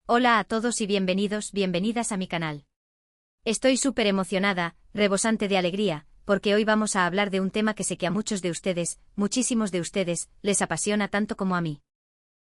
Hola a todos y bienvenidas a mi canal. Estoy súper emocionada, rebosante de alegría, porque hoy vamos a hablar de un tema que sé que a muchos de ustedes, muchísimos de ustedes, les apasiona tanto como a mí.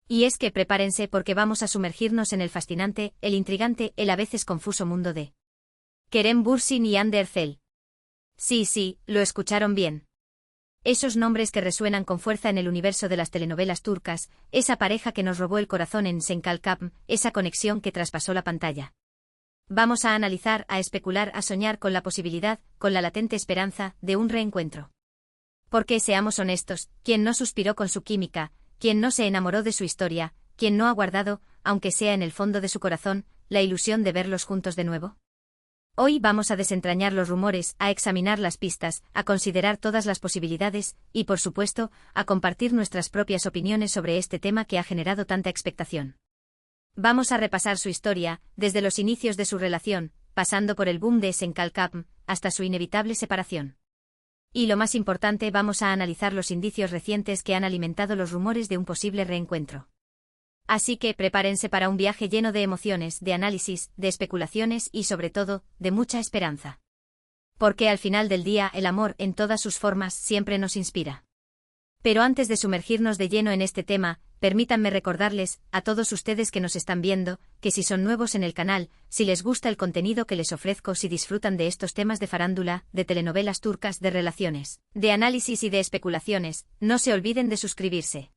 Y es que prepárense porque vamos a sumergirnos en el fascinante, el intrigante, el a veces confuso mundo de Kerem Bürsin y Hande Erçel. Sí, lo escucharon bien. Esos nombres que resuenan con fuerza en el universo de las telenovelas turcas, esa pareja que nos robó el corazón en Senkalkam, esa conexión que traspasó la pantalla. Vamos a analizar, a especular, a soñar con la posibilidad, con la latente esperanza, de un reencuentro. Porque seamos honestos, ¿quién no suspiró con su química? ¿Quién no se enamoró de su historia? ¿Quién no ha guardado, aunque sea en el fondo de su corazón, la ilusión de verlos juntos de nuevo? Hoy vamos a desentrañar los rumores, a examinar las pistas, a considerar todas las posibilidades, y por supuesto, a compartir nuestras propias opiniones sobre este tema que ha generado tanta expectación. Vamos a repasar su historia, desde los inicios de su relación, pasando por el boom de Senkalkam, hasta su inevitable separación. Y lo más importante, vamos a analizar los indicios recientes que han alimentado los rumores de un posible reencuentro. Así que prepárense para un viaje lleno de emociones, de análisis, de especulaciones y sobre todo, de mucha esperanza. Porque al final del día el amor en todas sus formas siempre nos inspira. Pero antes de sumergirnos de lleno en este tema, permítanme recordarles, a todos ustedes que nos están viendo, que si son nuevos en el canal, si les gusta el contenido que les ofrezco, si disfrutan de estos temas de farándula, de telenovelas turcas, de relaciones, de análisis y de especulaciones, no se olviden de suscribirse.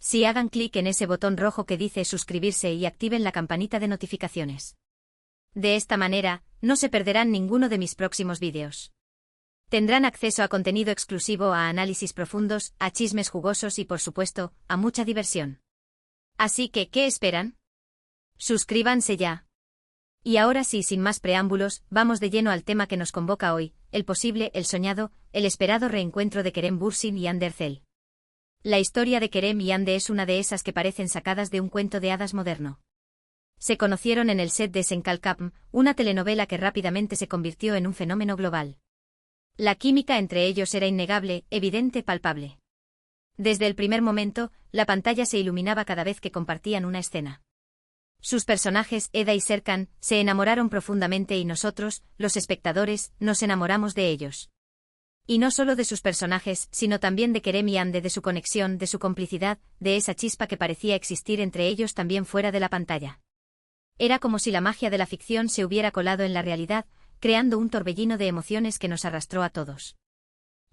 Si hagan clic en ese botón rojo que dice suscribirse y activen la campanita de notificaciones. De esta manera, no se perderán ninguno de mis próximos vídeos. Tendrán acceso a contenido exclusivo, a análisis profundos, a chismes jugosos y por supuesto, a mucha diversión. Así que, ¿qué esperan? Suscríbanse ya. Y ahora sí, sin más preámbulos, vamos de lleno al tema que nos convoca hoy, el posible, el soñado, el esperado reencuentro de Kerem Bürsin y Hande Erçel. La historia de Kerem y Hande es una de esas que parecen sacadas de un cuento de hadas moderno. Se conocieron en el set de Senkalkam, una telenovela que rápidamente se convirtió en un fenómeno global. La química entre ellos era innegable, evidente, palpable. Desde el primer momento, la pantalla se iluminaba cada vez que compartían una escena. Sus personajes, Eda y Serkan, se enamoraron profundamente y nosotros, los espectadores, nos enamoramos de ellos. Y no solo de sus personajes, sino también de Kerem y Hande, de su conexión, de su complicidad, de esa chispa que parecía existir entre ellos también fuera de la pantalla. Era como si la magia de la ficción se hubiera colado en la realidad, creando un torbellino de emociones que nos arrastró a todos.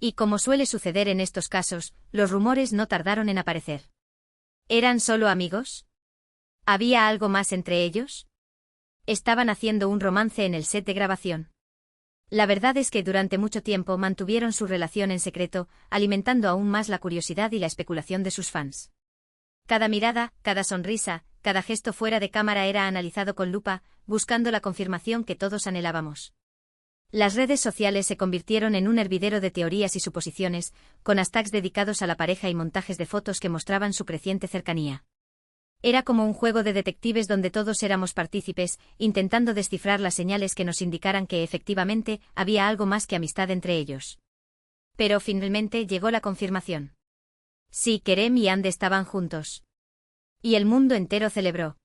Y como suele suceder en estos casos, los rumores no tardaron en aparecer. ¿Eran solo amigos? ¿Había algo más entre ellos? ¿Estaban haciendo un romance en el set de grabación? La verdad es que durante mucho tiempo mantuvieron su relación en secreto, alimentando aún más la curiosidad y la especulación de sus fans. Cada mirada, cada sonrisa, cada gesto fuera de cámara era analizado con lupa, buscando la confirmación que todos anhelábamos. Las redes sociales se convirtieron en un hervidero de teorías y suposiciones, con hashtags dedicados a la pareja y montajes de fotos que mostraban su creciente cercanía. Era como un juego de detectives donde todos éramos partícipes, intentando descifrar las señales que nos indicaran que efectivamente había algo más que amistad entre ellos. Pero finalmente llegó la confirmación. Sí, Kerem y Hande estaban juntos. Y el mundo entero celebró.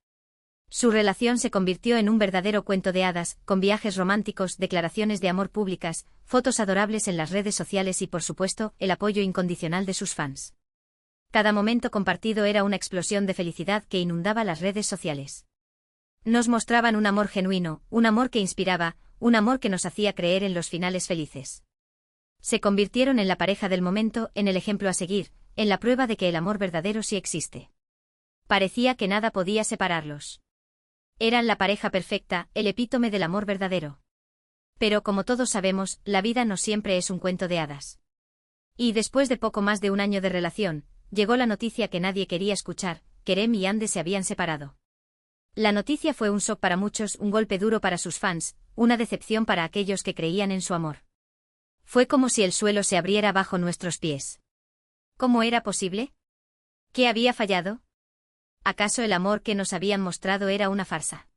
Su relación se convirtió en un verdadero cuento de hadas, con viajes románticos, declaraciones de amor públicas, fotos adorables en las redes sociales y por supuesto, el apoyo incondicional de sus fans. Cada momento compartido era una explosión de felicidad que inundaba las redes sociales. Nos mostraban un amor genuino, un amor que inspiraba, un amor que nos hacía creer en los finales felices. Se convirtieron en la pareja del momento, en el ejemplo a seguir, en la prueba de que el amor verdadero sí existe. Parecía que nada podía separarlos. Eran la pareja perfecta, el epítome del amor verdadero. Pero como todos sabemos, la vida no siempre es un cuento de hadas. Y después de poco más de un año de relación, llegó la noticia que nadie quería escuchar: Kerem y Hande se habían separado. La noticia fue un shock para muchos, un golpe duro para sus fans, una decepción para aquellos que creían en su amor. Fue como si el suelo se abriera bajo nuestros pies. ¿Cómo era posible? ¿Qué había fallado? ¿Acaso el amor que nos habían mostrado era una farsa?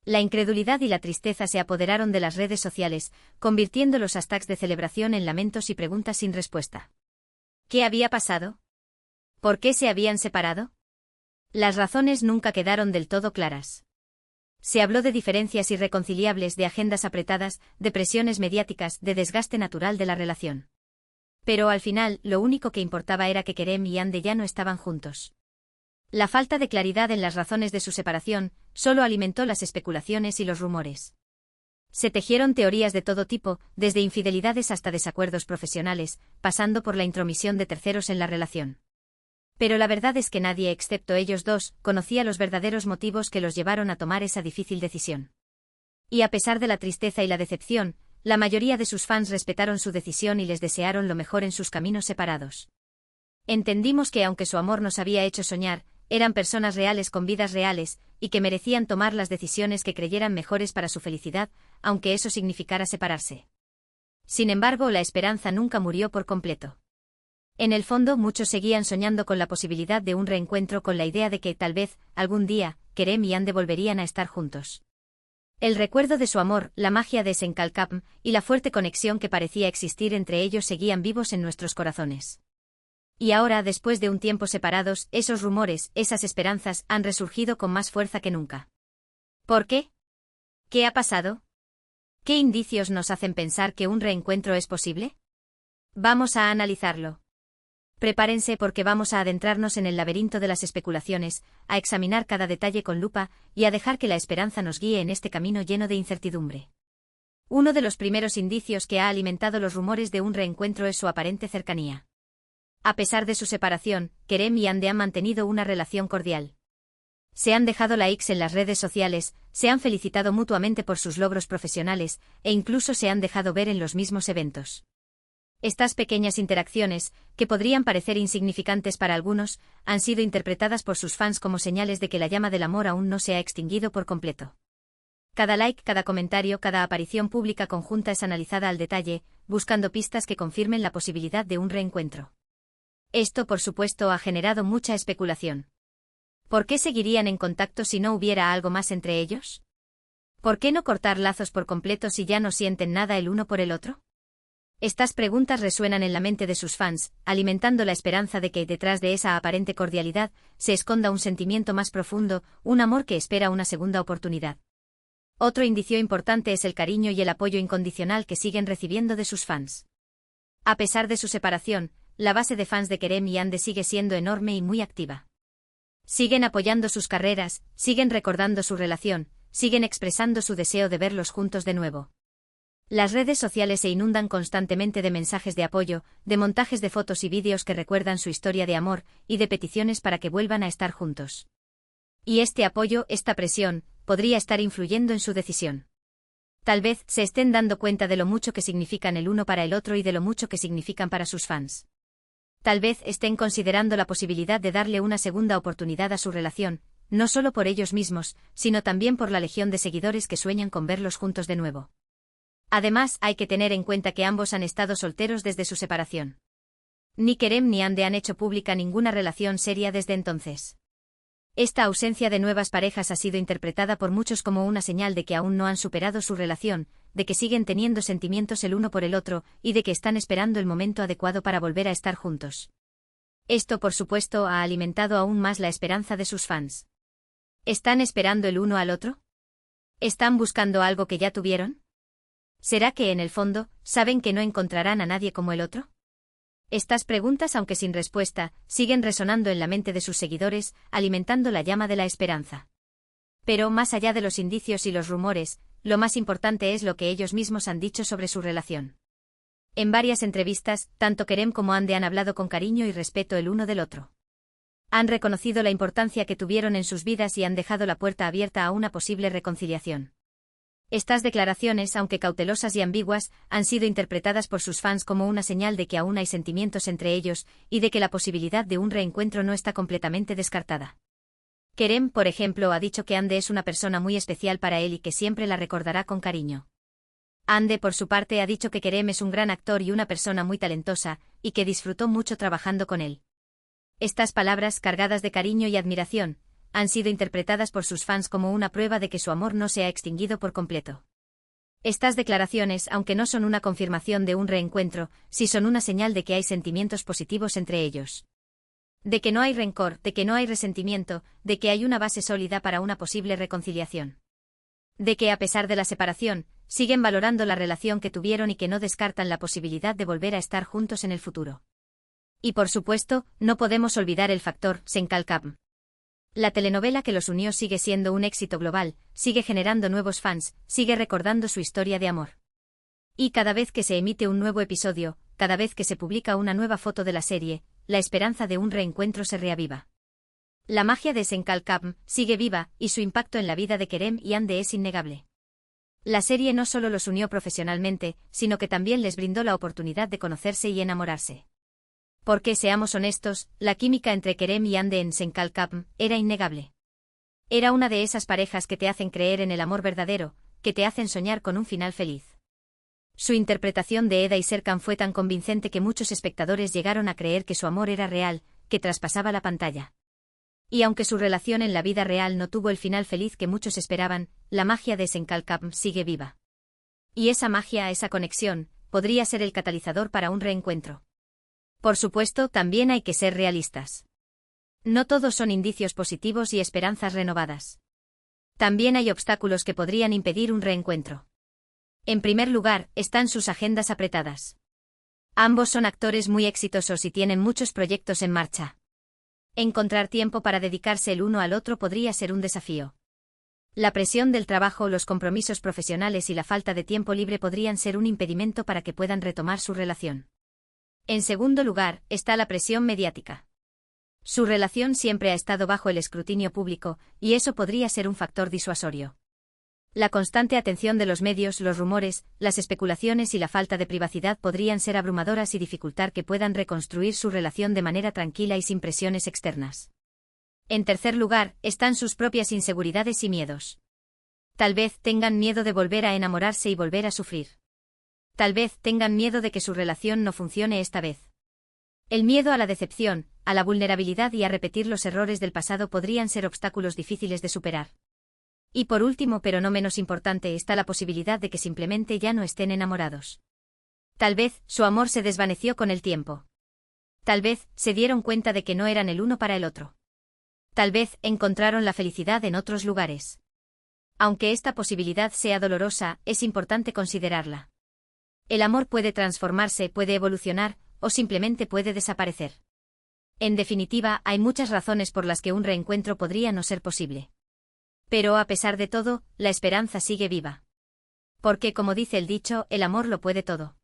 La incredulidad y la tristeza se apoderaron de las redes sociales, convirtiendo los hashtags de celebración en lamentos y preguntas sin respuesta. ¿Qué había pasado? ¿Por qué se habían separado? Las razones nunca quedaron del todo claras. Se habló de diferencias irreconciliables, de agendas apretadas, de presiones mediáticas, de desgaste natural de la relación. Pero al final, lo único que importaba era que Kerem y Hande ya no estaban juntos. La falta de claridad en las razones de su separación solo alimentó las especulaciones y los rumores. Se tejieron teorías de todo tipo, desde infidelidades hasta desacuerdos profesionales, pasando por la intromisión de terceros en la relación. Pero la verdad es que nadie excepto ellos dos conocía los verdaderos motivos que los llevaron a tomar esa difícil decisión. Y a pesar de la tristeza y la decepción, la mayoría de sus fans respetaron su decisión y les desearon lo mejor en sus caminos separados. Entendimos que aunque su amor nos había hecho soñar, eran personas reales con vidas reales, y que merecían tomar las decisiones que creyeran mejores para su felicidad, aunque eso significara separarse. Sin embargo, la esperanza nunca murió por completo. En el fondo, muchos seguían soñando con la posibilidad de un reencuentro, con la idea de que, tal vez, algún día, Kerem y Hande volverían a estar juntos. El recuerdo de su amor, la magia de Senkalkapm y la fuerte conexión que parecía existir entre ellos seguían vivos en nuestros corazones. Y ahora, después de un tiempo separados, esos rumores, esas esperanzas, han resurgido con más fuerza que nunca. ¿Por qué? ¿Qué ha pasado? ¿Qué indicios nos hacen pensar que un reencuentro es posible? Vamos a analizarlo. Prepárense porque vamos a adentrarnos en el laberinto de las especulaciones, a examinar cada detalle con lupa y a dejar que la esperanza nos guíe en este camino lleno de incertidumbre. Uno de los primeros indicios que ha alimentado los rumores de un reencuentro es su aparente cercanía. A pesar de su separación, Kerem y Hande han mantenido una relación cordial. Se han dejado likes en las redes sociales, se han felicitado mutuamente por sus logros profesionales, e incluso se han dejado ver en los mismos eventos. Estas pequeñas interacciones, que podrían parecer insignificantes para algunos, han sido interpretadas por sus fans como señales de que la llama del amor aún no se ha extinguido por completo. Cada like, cada comentario, cada aparición pública conjunta es analizada al detalle, buscando pistas que confirmen la posibilidad de un reencuentro. Esto, por supuesto, ha generado mucha especulación. ¿Por qué seguirían en contacto si no hubiera algo más entre ellos? ¿Por qué no cortar lazos por completo si ya no sienten nada el uno por el otro? Estas preguntas resuenan en la mente de sus fans, alimentando la esperanza de que, detrás de esa aparente cordialidad, se esconda un sentimiento más profundo, un amor que espera una segunda oportunidad. Otro indicio importante es el cariño y el apoyo incondicional que siguen recibiendo de sus fans. A pesar de su separación, la base de fans de Kerem y Hande sigue siendo enorme y muy activa. Siguen apoyando sus carreras, siguen recordando su relación, siguen expresando su deseo de verlos juntos de nuevo. Las redes sociales se inundan constantemente de mensajes de apoyo, de montajes de fotos y vídeos que recuerdan su historia de amor, y de peticiones para que vuelvan a estar juntos. Y este apoyo, esta presión, podría estar influyendo en su decisión. Tal vez se estén dando cuenta de lo mucho que significan el uno para el otro y de lo mucho que significan para sus fans. Tal vez estén considerando la posibilidad de darle una segunda oportunidad a su relación, no solo por ellos mismos, sino también por la legión de seguidores que sueñan con verlos juntos de nuevo. Además, hay que tener en cuenta que ambos han estado solteros desde su separación. Ni Kerem ni Hande han hecho pública ninguna relación seria desde entonces. Esta ausencia de nuevas parejas ha sido interpretada por muchos como una señal de que aún no han superado su relación, de que siguen teniendo sentimientos el uno por el otro, y de que están esperando el momento adecuado para volver a estar juntos. Esto, por supuesto, ha alimentado aún más la esperanza de sus fans. ¿Están esperando el uno al otro? ¿Están buscando algo que ya tuvieron? ¿Será que en el fondo, saben que no encontrarán a nadie como el otro? Estas preguntas, aunque sin respuesta, siguen resonando en la mente de sus seguidores, alimentando la llama de la esperanza. Pero más allá de los indicios y los rumores, lo más importante es lo que ellos mismos han dicho sobre su relación. En varias entrevistas, tanto Kerem como Hande han hablado con cariño y respeto el uno del otro. Han reconocido la importancia que tuvieron en sus vidas y han dejado la puerta abierta a una posible reconciliación. Estas declaraciones, aunque cautelosas y ambiguas, han sido interpretadas por sus fans como una señal de que aún hay sentimientos entre ellos, y de que la posibilidad de un reencuentro no está completamente descartada. Kerem, por ejemplo, ha dicho que Hande es una persona muy especial para él y que siempre la recordará con cariño. Hande, por su parte, ha dicho que Kerem es un gran actor y una persona muy talentosa, y que disfrutó mucho trabajando con él. Estas palabras, cargadas de cariño y admiración, han sido interpretadas por sus fans como una prueba de que su amor no se ha extinguido por completo. Estas declaraciones, aunque no son una confirmación de un reencuentro, sí son una señal de que hay sentimientos positivos entre ellos. De que no hay rencor, de que no hay resentimiento, de que hay una base sólida para una posible reconciliación. De que a pesar de la separación, siguen valorando la relación que tuvieron y que no descartan la posibilidad de volver a estar juntos en el futuro. Y por supuesto, no podemos olvidar el factor Senkalkam. La telenovela que los unió sigue siendo un éxito global, sigue generando nuevos fans, sigue recordando su historia de amor. Y cada vez que se emite un nuevo episodio, cada vez que se publica una nueva foto de la serie, la esperanza de un reencuentro se reaviva. La magia de Senkalkam sigue viva, y su impacto en la vida de Kerem y Hande es innegable. La serie no solo los unió profesionalmente, sino que también les brindó la oportunidad de conocerse y enamorarse. Porque, seamos honestos, la química entre Kerem y Hande en Senkalkam era innegable. Era una de esas parejas que te hacen creer en el amor verdadero, que te hacen soñar con un final feliz. Su interpretación de Eda y Serkan fue tan convincente que muchos espectadores llegaron a creer que su amor era real, que traspasaba la pantalla. Y aunque su relación en la vida real no tuvo el final feliz que muchos esperaban, la magia de Senkalkam sigue viva. Y esa magia, esa conexión, podría ser el catalizador para un reencuentro. Por supuesto, también hay que ser realistas. No todos son indicios positivos y esperanzas renovadas. También hay obstáculos que podrían impedir un reencuentro. En primer lugar, están sus agendas apretadas. Ambos son actores muy exitosos y tienen muchos proyectos en marcha. Encontrar tiempo para dedicarse el uno al otro podría ser un desafío. La presión del trabajo, los compromisos profesionales y la falta de tiempo libre podrían ser un impedimento para que puedan retomar su relación. En segundo lugar, está la presión mediática. Su relación siempre ha estado bajo el escrutinio público, y eso podría ser un factor disuasorio. La constante atención de los medios, los rumores, las especulaciones y la falta de privacidad podrían ser abrumadoras y dificultar que puedan reconstruir su relación de manera tranquila y sin presiones externas. En tercer lugar, están sus propias inseguridades y miedos. Tal vez tengan miedo de volver a enamorarse y volver a sufrir. Tal vez tengan miedo de que su relación no funcione esta vez. El miedo a la decepción, a la vulnerabilidad y a repetir los errores del pasado podrían ser obstáculos difíciles de superar. Y por último, pero no menos importante, está la posibilidad de que simplemente ya no estén enamorados. Tal vez, su amor se desvaneció con el tiempo. Tal vez, se dieron cuenta de que no eran el uno para el otro. Tal vez, encontraron la felicidad en otros lugares. Aunque esta posibilidad sea dolorosa, es importante considerarla. El amor puede transformarse, puede evolucionar, o simplemente puede desaparecer. En definitiva, hay muchas razones por las que un reencuentro podría no ser posible. Pero a pesar de todo, la esperanza sigue viva. Porque, como dice el dicho, el amor lo puede todo.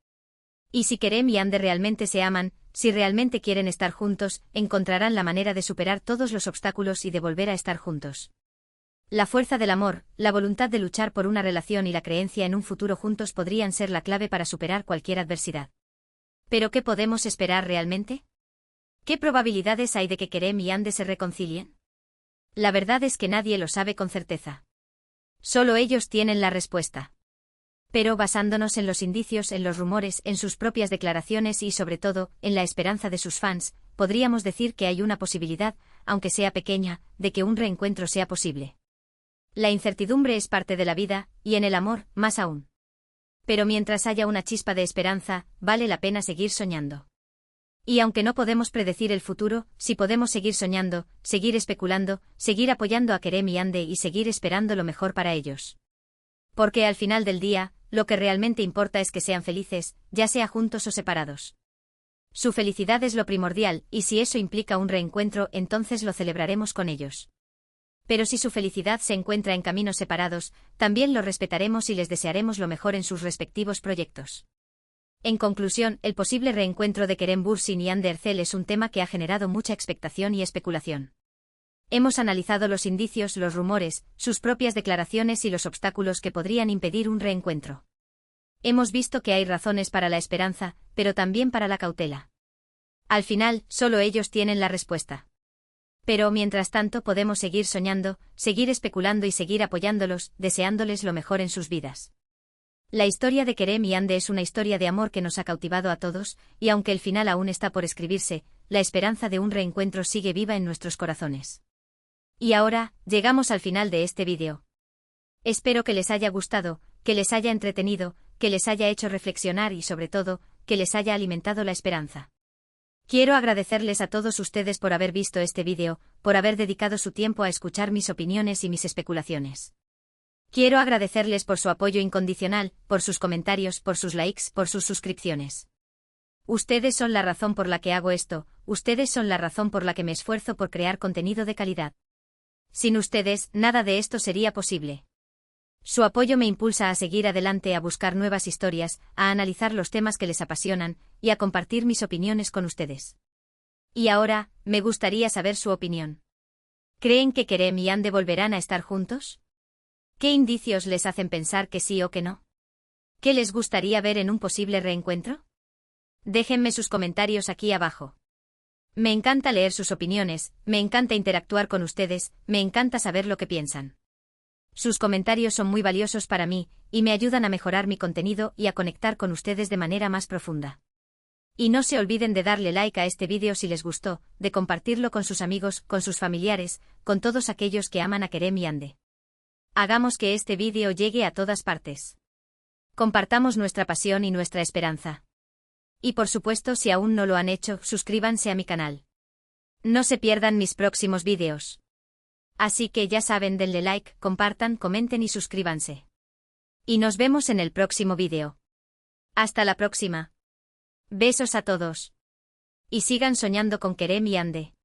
Y si Kerem y Hande realmente se aman, si realmente quieren estar juntos, encontrarán la manera de superar todos los obstáculos y de volver a estar juntos. La fuerza del amor, la voluntad de luchar por una relación y la creencia en un futuro juntos podrían ser la clave para superar cualquier adversidad. ¿Pero qué podemos esperar realmente? ¿Qué probabilidades hay de que Kerem y Hande se reconcilien? La verdad es que nadie lo sabe con certeza. Solo ellos tienen la respuesta. Pero basándonos en los indicios, en los rumores, en sus propias declaraciones y sobre todo, en la esperanza de sus fans, podríamos decir que hay una posibilidad, aunque sea pequeña, de que un reencuentro sea posible. La incertidumbre es parte de la vida, y en el amor, más aún. Pero mientras haya una chispa de esperanza, vale la pena seguir soñando. Y aunque no podemos predecir el futuro, sí podemos seguir soñando, seguir especulando, seguir apoyando a Kerem y Hande y seguir esperando lo mejor para ellos. Porque al final del día, lo que realmente importa es que sean felices, ya sea juntos o separados. Su felicidad es lo primordial, y si eso implica un reencuentro, entonces lo celebraremos con ellos. Pero si su felicidad se encuentra en caminos separados, también lo respetaremos y les desearemos lo mejor en sus respectivos proyectos. En conclusión, el posible reencuentro de Kerem Bürsin y Hande Erçel es un tema que ha generado mucha expectación y especulación. Hemos analizado los indicios, los rumores, sus propias declaraciones y los obstáculos que podrían impedir un reencuentro. Hemos visto que hay razones para la esperanza, pero también para la cautela. Al final, solo ellos tienen la respuesta. Pero mientras tanto podemos seguir soñando, seguir especulando y seguir apoyándolos, deseándoles lo mejor en sus vidas. La historia de Kerem y Hande es una historia de amor que nos ha cautivado a todos, y aunque el final aún está por escribirse, la esperanza de un reencuentro sigue viva en nuestros corazones. Y ahora, llegamos al final de este vídeo. Espero que les haya gustado, que les haya entretenido, que les haya hecho reflexionar y sobre todo, que les haya alimentado la esperanza. Quiero agradecerles a todos ustedes por haber visto este vídeo, por haber dedicado su tiempo a escuchar mis opiniones y mis especulaciones. Quiero agradecerles por su apoyo incondicional, por sus comentarios, por sus likes, por sus suscripciones. Ustedes son la razón por la que hago esto, ustedes son la razón por la que me esfuerzo por crear contenido de calidad. Sin ustedes, nada de esto sería posible. Su apoyo me impulsa a seguir adelante, a buscar nuevas historias, a analizar los temas que les apasionan, y a compartir mis opiniones con ustedes. Y ahora, me gustaría saber su opinión. ¿Creen que Kerem y Yandé volverán a estar juntos? ¿Qué indicios les hacen pensar que sí o que no? ¿Qué les gustaría ver en un posible reencuentro? Déjenme sus comentarios aquí abajo. Me encanta leer sus opiniones, me encanta interactuar con ustedes, me encanta saber lo que piensan. Sus comentarios son muy valiosos para mí, y me ayudan a mejorar mi contenido y a conectar con ustedes de manera más profunda. Y no se olviden de darle like a este vídeo si les gustó, de compartirlo con sus amigos, con sus familiares, con todos aquellos que aman a Kerem y Yandé. Hagamos que este vídeo llegue a todas partes. Compartamos nuestra pasión y nuestra esperanza. Y por supuesto, si aún no lo han hecho, suscríbanse a mi canal. No se pierdan mis próximos vídeos. Así que ya saben, denle like, compartan, comenten y suscríbanse. Y nos vemos en el próximo vídeo. Hasta la próxima. Besos a todos. Y sigan soñando con Kerem y Yandé.